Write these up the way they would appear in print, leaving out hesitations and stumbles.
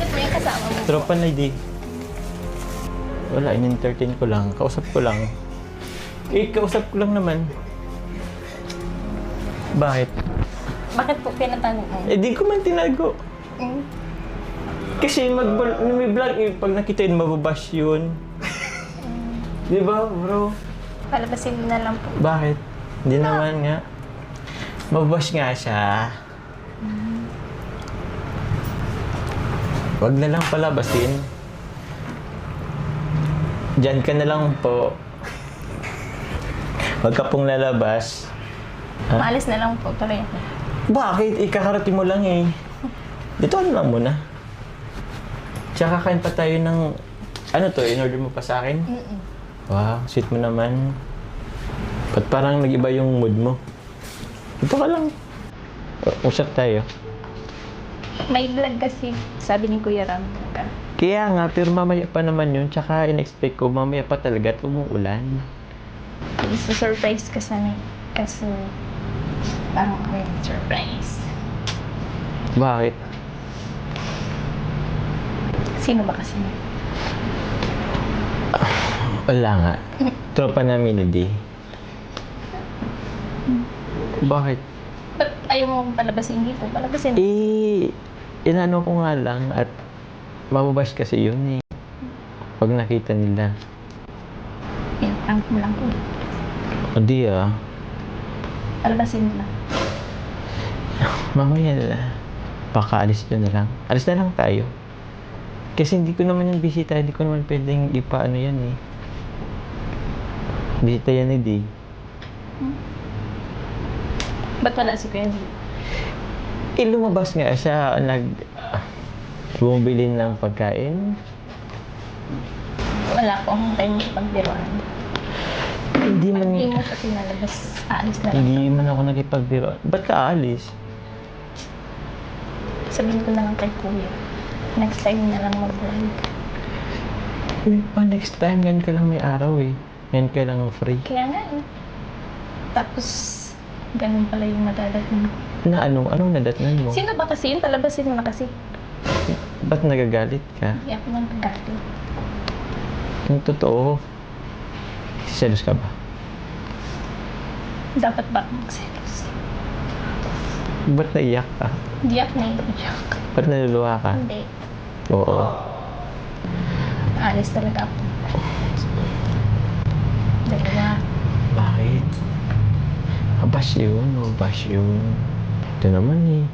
Ba't may kasama mo? Tropa na di. Wala, in-entertain ko lang. Kausap ko lang. Kausap ko lang naman. Bakit? Bakit po pinatanong mo? Di ko man tinago. Hmm? Kasi may vlog pag nakita yun, mababash yun. Di ba, bro? Palabasin mo na lang po. Bakit? Hindi naman nga. Mababash nga siya. Wag na lang palabasin. Diyan ka na lang po. Wag ka pong lalabas. Maalis na lang po, tuloy ako. Bakit? Ikakarating mo lang eh. Dito ano lang muna. Tsaka kain pa tayo ng... Ano to? In-order mo pa sa akin? Wow, sweet mo naman. Ba't parang nag-iba yung mood mo? Dito ka lang. Usap tayo. May vlog kasi, sabi ni Kuya Ram. Kaya nga, pero mamaya pa naman yun. Tsaka in-expect ko, mamaya pa talaga at umuulan. Surprise ka sana. Kasi, parang may surprise. Bakit? Sino ba kasi? Wala nga. Tropa namin hindi. Bakit? Ba't ayaw mo palabasin dito? Palabasin. Inano ko nga lang at mababash kasi yun eh. Pag nakita nila. Prank mo lang po. Hindi ah. Palabasin mo lang. Mamaya na. Baka alis nyo na lang. Alis na lang tayo. Kasi hindi ko naman yung bisita. Hindi ko naman pwedeng ipaano yan eh. Bisita yan eh. Ba't wala si Kuya? Lumabas nga siya. Bumibili ng pagkain. Wala po akong time sa pagbiruan. Hindi man... Hindi mo kasi nalabas. Aalis na lang. Hindi man ako nakipagbiro. Ba't ka aalis? Sabihin ko na lang kay Kuya. Next time na lang mag-vlog. Pa next time, ganyan ka lang may araw eh. Ganyan ka lang free. Kaya nga eh. Tapos, ganun pala yung madadatnan ko. Na ano? Anong nadatnan mo? Sino ba kasi yun? Palabasin mo na kasi. Ba't nagagalit ka? Hindi ako nang pagkati. Yung totoo. Selos ka ba? Dapat ba akong magselos? Ba't naiyak ka? Hindi ako naiiyak. Ba't naluluha ka? Hindi. Oo. Aalis talaga ako. Dalawa. Bakit? Bash yun. Bash yun. Ito naman eh.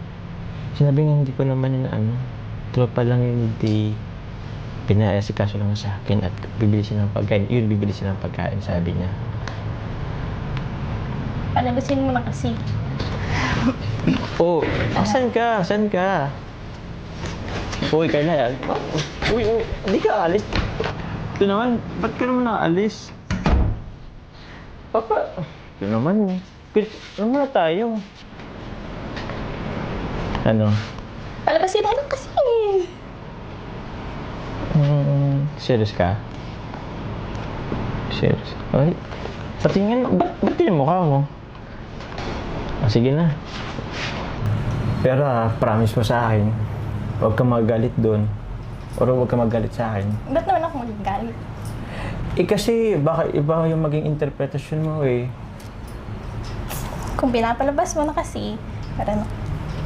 Sinabi nga hindi ko naman na ano. Tropa lang yun hindi. Pinaasikaso lang sa akin at bibili siya ng pagkain. Yun, bibili siya ng pagkain, sabi niya. Palabasin mo na kasi. Oh, saan ka? Saan ka? Uy, Carla. Uy, hindi ka alis. Ito naman, ba't ka naman nakaalis? Papa, ito naman. Ano muna tayo? Ano? Palabasin mo na kasi. Serious ka? Serious? Ay, patingin, ba't yung mukha mo? Sige na. Pero promise mo sa akin, huwag ka magalit doon. Or huwag ka magalit sa akin. Ba't naman ako magagalit? Kasi baka iba yung maging interpretasyon mo eh. Kung pinapalabas mo na kasi, para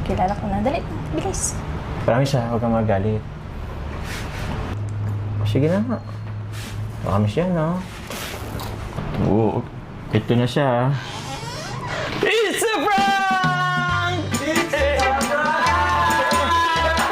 kilala ko na. Dali, bilis. Promise huwag ka magalit. Sige na nga. Promise yan ha. Oo. Ito na siya. It's a prank!